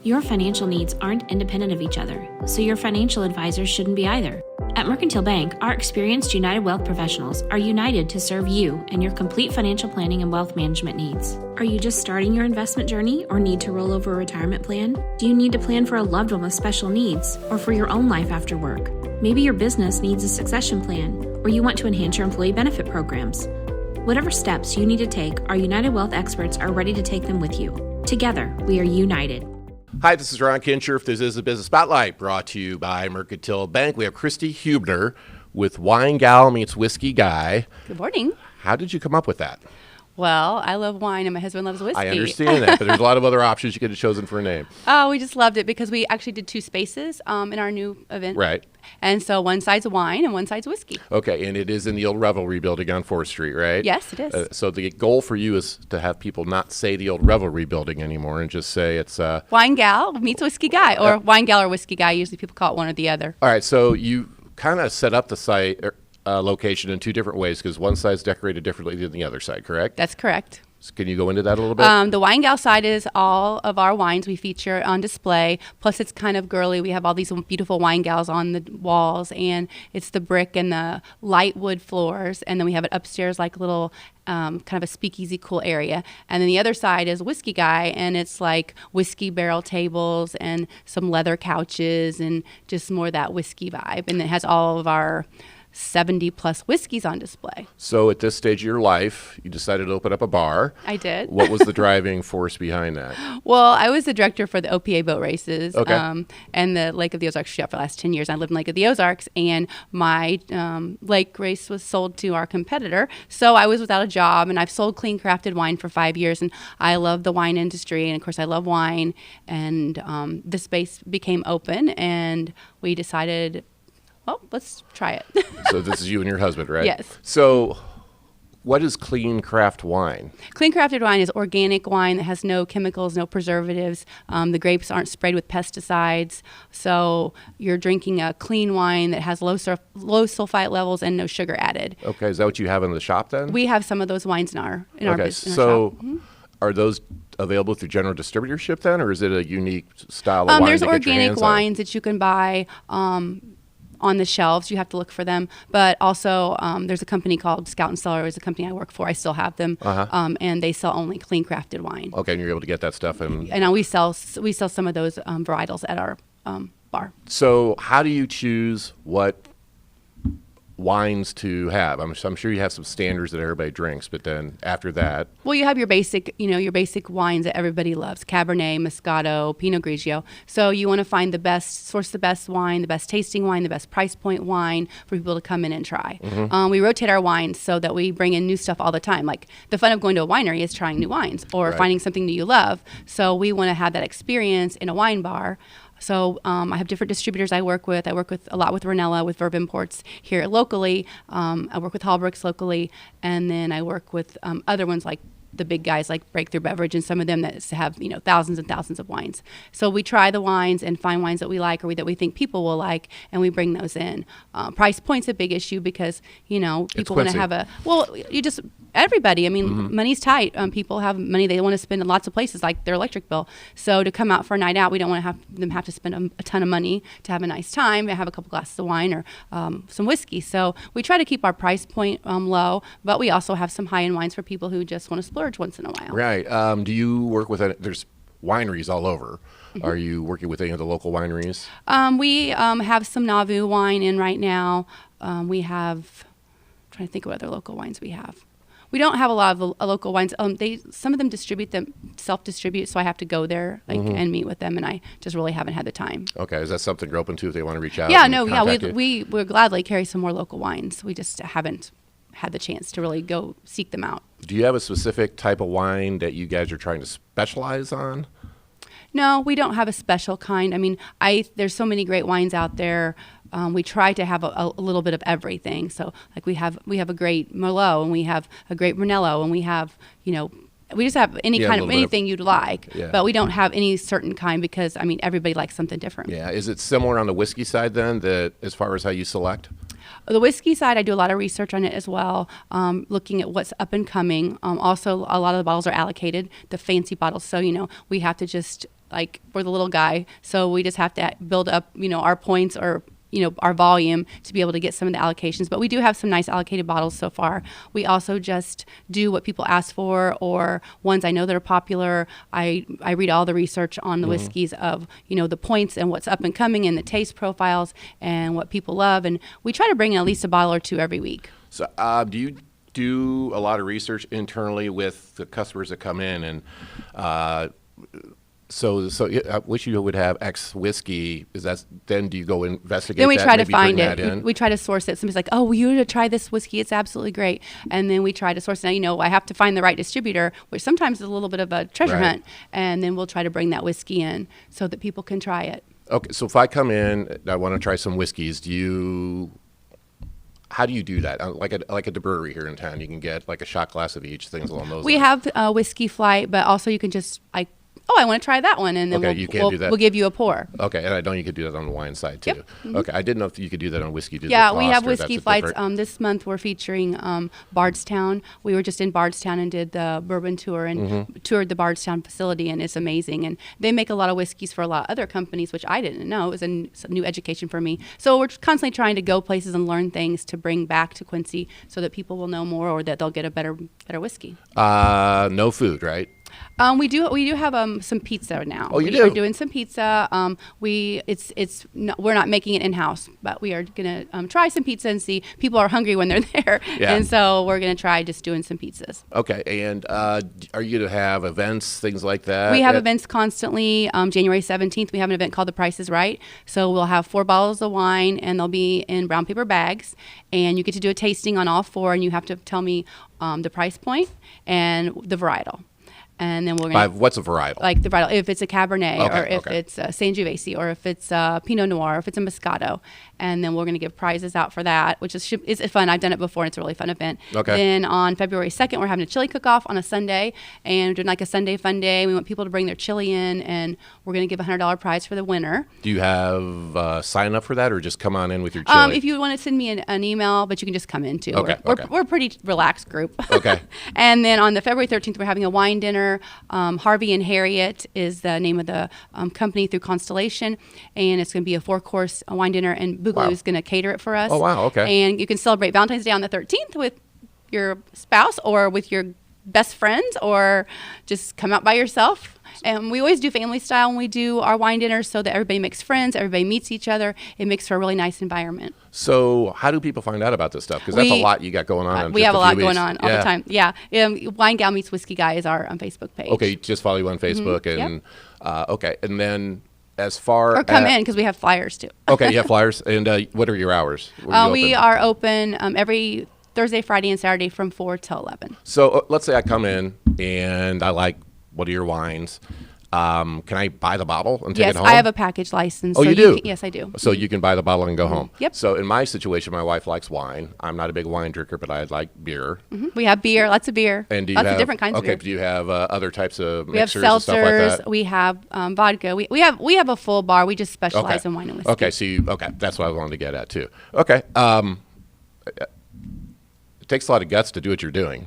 Your financial needs aren't independent of each other, so your financial advisors shouldn't be either. At Mercantile Bank, our experienced United Wealth professionals are united to serve you and your complete financial planning and wealth management needs. Are you just starting your investment journey or need to roll over a retirement plan? Do you need to plan for a loved one with special needs or for your own life after work? Maybe your business needs a succession plan or you want to enhance your employee benefit programs. Whatever steps you need to take, our United Wealth experts are ready to take them with you. Together, we are united. Hi, this is Ron Kincher. This is a Business Spotlight brought to you by Mercantile Bank. We have Christy Huebner with Wine Gal Meets Whiskey Guy. Good morning. How did you come up with that? Well, I love wine and my husband loves whiskey. I understand that, but there's a lot of other options you could have chosen for a name. Oh, we just loved it because we actually did two spaces in our new event. Right. And so one side's wine and one side's whiskey. Okay, and it is in the old Revelry building on 4th Street, right? Yes, it is. So the goal for you is to have people not say the old Revelry building anymore and just say it's... Wine Gal Meets Whiskey Guy, or Wine Gal or Whiskey Guy. Usually people call it one or the other. All right, so you kind of set up the site location in two different ways because one side's decorated differently than the other side, correct? That's correct. So can you go into that a little bit? The Wine Gal side is all of our wines we feature on display. Plus, it's kind of girly. We have all these beautiful wine gals on the walls, and it's the brick and the light wood floors. And then we have it upstairs like a little kind of a speakeasy cool area. And then the other side is Whiskey Guy, and it's like whiskey barrel tables and some leather couches and just more that whiskey vibe. And it has all of our 70 plus whiskeys on display. So at this stage of your life, you decided to open up a bar. I did. What was the driving force behind that? Well, I was the director for the OPA boat races and the Lake of the Ozarks for the last 10 years. I lived in Lake of the Ozarks, and my lake race was sold to our competitor. So I was without a job, and I've sold clean crafted wine for 5 years, and I love the wine industry, and of course I love wine, and the space became open, and we decided, well, let's try it. So this is you and your husband, right? Yes. So what is clean craft wine? Clean crafted wine is organic wine that has no chemicals, no preservatives. The grapes aren't sprayed with pesticides. So you're drinking a clean wine that has low sulfite levels and no sugar added. Okay, is that what you have in the shop then? We have some of those wines in our business. So are those available through general distributorship then, or is it a unique style of wine? There's organic wines that you can buy on the shelves. You have to look for them. But also, there's a company called Scout and Cellar. Is a company I work for. I still have them. And they sell only clean crafted wine. Okay, and you're able to get that stuff. And we sell some of those varietals at our bar. So how do you choose what wines to have? I'm sure you have some standards that everybody drinks, but then after that, well, you have your basic wines that everybody loves: Cabernet, Moscato, Pinot Grigio. So you want to source the best wine, the best tasting wine, the best price point wine for people to come in and try. We rotate our wines so that we bring in new stuff all the time. Like the fun of going to a winery is trying new wines or finding something that you love. So we want to have that experience in a wine bar. So I have different distributors I work with. I work a lot with Ranella, with Verb Imports here locally. I work with Hallbrooks locally. And then I work with other ones like the big guys like Breakthrough Beverage and some of them that have thousands and thousands of wines. So we try the wines and find wines that we like or that we think people will like, and we bring those in. Price point's a big issue because people want to have everybody. I mean, money's tight. People have money they want to spend in lots of places, like their electric bill. So to come out for a night out, we don't want to have them have to spend a ton of money to have a nice time and have a couple glasses of wine or some whiskey. So we try to keep our price point low, but we also have some high-end wines for people who just want to splurge once in a while. Right. Do you work with there's wineries all over. Are you working with any of the local wineries? We have some Nauvoo wine in right now. I'm trying to think of what other local wines we have. We don't have a lot of local wines. Some of them self-distribute, so I have to go there and meet with them, and I just really haven't had the time. Okay, is that something you're open to if they want to reach out? We gladly carry some more local wines. We just haven't had the chance to really go seek them out. Do you have a specific type of wine that you guys are trying to specialize on? No, we don't have a special kind. I mean, there's so many great wines out there. We try to have a little bit of everything. So, like we have a great Merlot, and we have a great Brunello, and we have we just have anything you'd like. Yeah. But we don't have any certain kind because everybody likes something different. Yeah. Is it similar on the whiskey side then, that as far as how you select? The whiskey side, I do a lot of research on it as well, looking at what's up and coming. Also, a lot of the bottles are allocated, the fancy bottles. So we have to just like we're the little guy. So we just have to build up, our points or our volume to be able to get some of the allocations. But we do have some nice allocated bottles so far. We also just do what people ask for, or ones I know that are popular. I read all the research on the whiskeys of, the points and what's up and coming and the taste profiles and what people love. And we try to bring in at least a bottle or two every week. So do you do a lot of research internally with the customers that come in? And So I wish you would have X whiskey. Then do you go investigate that? Then we try to maybe find bring it. that in? We try to source it. Somebody's like, oh, will you try this whiskey? It's absolutely great. And then we try to source it. Now, I have to find the right distributor, which sometimes is a little bit of a treasure hunt. And then we'll try to bring that whiskey in so that people can try it. Okay, so if I come in, I want to try some whiskeys. How do you do that? Like at the brewery here in town, you can get like a shot glass of each, things along those lines. We have a whiskey flight, but also you can just I want to try that one, and then we'll give you a pour. Okay, and I know you could do that on the wine side too. Yep. Mm-hmm. Okay, I didn't know if you could do that on whiskey. Yeah, we have whiskey flights. This month we're featuring Bardstown. We were just in Bardstown and did the bourbon tour and toured the Bardstown facility, and it's amazing. And they make a lot of whiskeys for a lot of other companies, which I didn't know. It was a new education for me. So we're constantly trying to go places and learn things to bring back to Quincy so that people will know more or that they'll get a better whiskey. No food, right? We do have some pizza now. Oh, you we do? are doing some pizza. We're not making it in house, but we are gonna try some pizza and see. People are hungry when they're there, and so we're gonna try just doing some pizzas. Okay, and are you gonna have events, things like that? We have events constantly. January 17th, we have an event called The Price is Right. So we'll have 4 bottles of wine, and they'll be in brown paper bags, and you get to do a tasting on all 4, and you have to tell me the price point and the varietal. And then we're going to... What's a varietal? Like the varietal, if it's a Cabernet, or if it's a Sangiovese, or if it's a Pinot Noir, or if it's a Moscato. And then we're going to give prizes out for that, which is fun. I've done it before, and it's a really fun event. Okay. Then on February 2nd, we're having a chili cook-off on a Sunday, and we're doing like a Sunday fun day. We want people to bring their chili in, and we're going to give a $100 prize for the winner. Do you have sign up for that, or just come on in with your chili? If you want to send me an email, but you can just come in too. Okay. We're a pretty relaxed group. Okay. And then on the February 13th, we're having a wine dinner. Harvey and Harriet is the name of the company through Constellation, and it's going to be a 4-course wine dinner, and Boogaloo is going to cater it for us. Oh, wow, okay. And you can celebrate Valentine's Day on the 13th with your spouse or with your best friends, or just come out by yourself. And we always do family style when we do our wine dinners so that everybody makes friends, everybody meets each other. It makes for a really nice environment. So how do people find out about this stuff? Because that's a lot you got going on. We have a lot going on all the time. Yeah. Wine Gal Meets Whiskey Guy is our Facebook page. Okay, just follow you on Facebook. And okay. And then as far or come in, because we have flyers too. Okay, you have flyers. And what are your hours? We are open every Thursday, Friday, and Saturday from 4 till 11. So let's say I come in and I like one of your wines. Can I buy the bottle and take it home? Yes, I have a package license. Oh, so you do? Yes, I do. So you can buy the bottle and go home? Yep. So in my situation, my wife likes wine. I'm not a big wine drinker, but I like beer. We have beer, lots of beer. And do you lots have of different kinds of beer. Okay, do you have other types of we have mixers and stuff like seltzers, that? we have vodka. We have a full bar. We just specialize in wine and whiskey. Okay, so that's what I wanted to get at too. Okay. It takes a lot of guts to do what you're doing.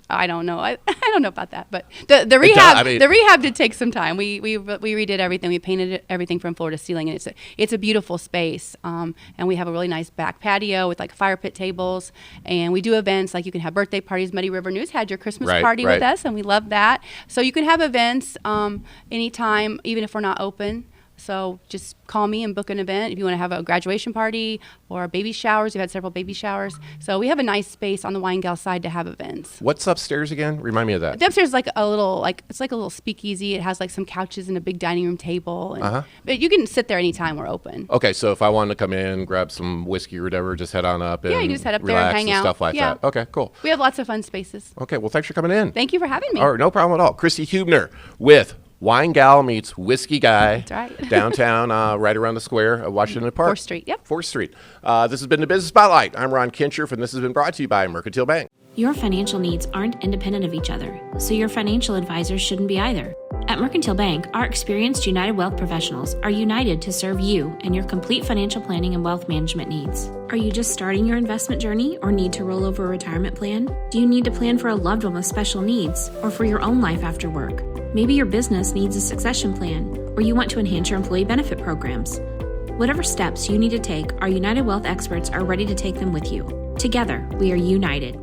I don't know. I don't know about that, but the rehab did take some time. We redid everything. We painted everything from floor to ceiling, and it's a beautiful space. And we have a really nice back patio with like fire pit tables, and we do events like you can have birthday parties. Muddy River News had your Christmas party with us, and we love that. So you can have events anytime, even if we're not open. So just call me and book an event if you want to have a graduation party or baby showers. We've had several baby showers. So we have a nice space on the Wine Gal side to have events. What's upstairs again? Remind me of that. The upstairs is like a little speakeasy. It has like some couches and a big dining room table. And, but you can sit there anytime we're open. Okay, so if I wanted to come in, grab some whiskey or whatever, just head on up and you just head up relax there and hang out. Stuff like that. Okay, cool. We have lots of fun spaces. Okay, well, thanks for coming in. Thank you for having me. All right, no problem at all. Christy Huebner with Wine Gal Meets Whiskey Guy. That's right. Downtown, right around the square of Washington Park. 4th Street, yep. 4th Street. This has been the Business Spotlight. I'm Ron Kincherf, and this has been brought to you by Mercantile Bank. Your financial needs aren't independent of each other, so your financial advisors shouldn't be either. At Mercantile Bank, our experienced United Wealth professionals are united to serve you and your complete financial planning and wealth management needs. Are you just starting your investment journey or need to roll over a retirement plan? Do you need to plan for a loved one with special needs or for your own life after work? Maybe your business needs a succession plan, or you want to enhance your employee benefit programs. Whatever steps you need to take, our United Wealth experts are ready to take them with you. Together, we are united.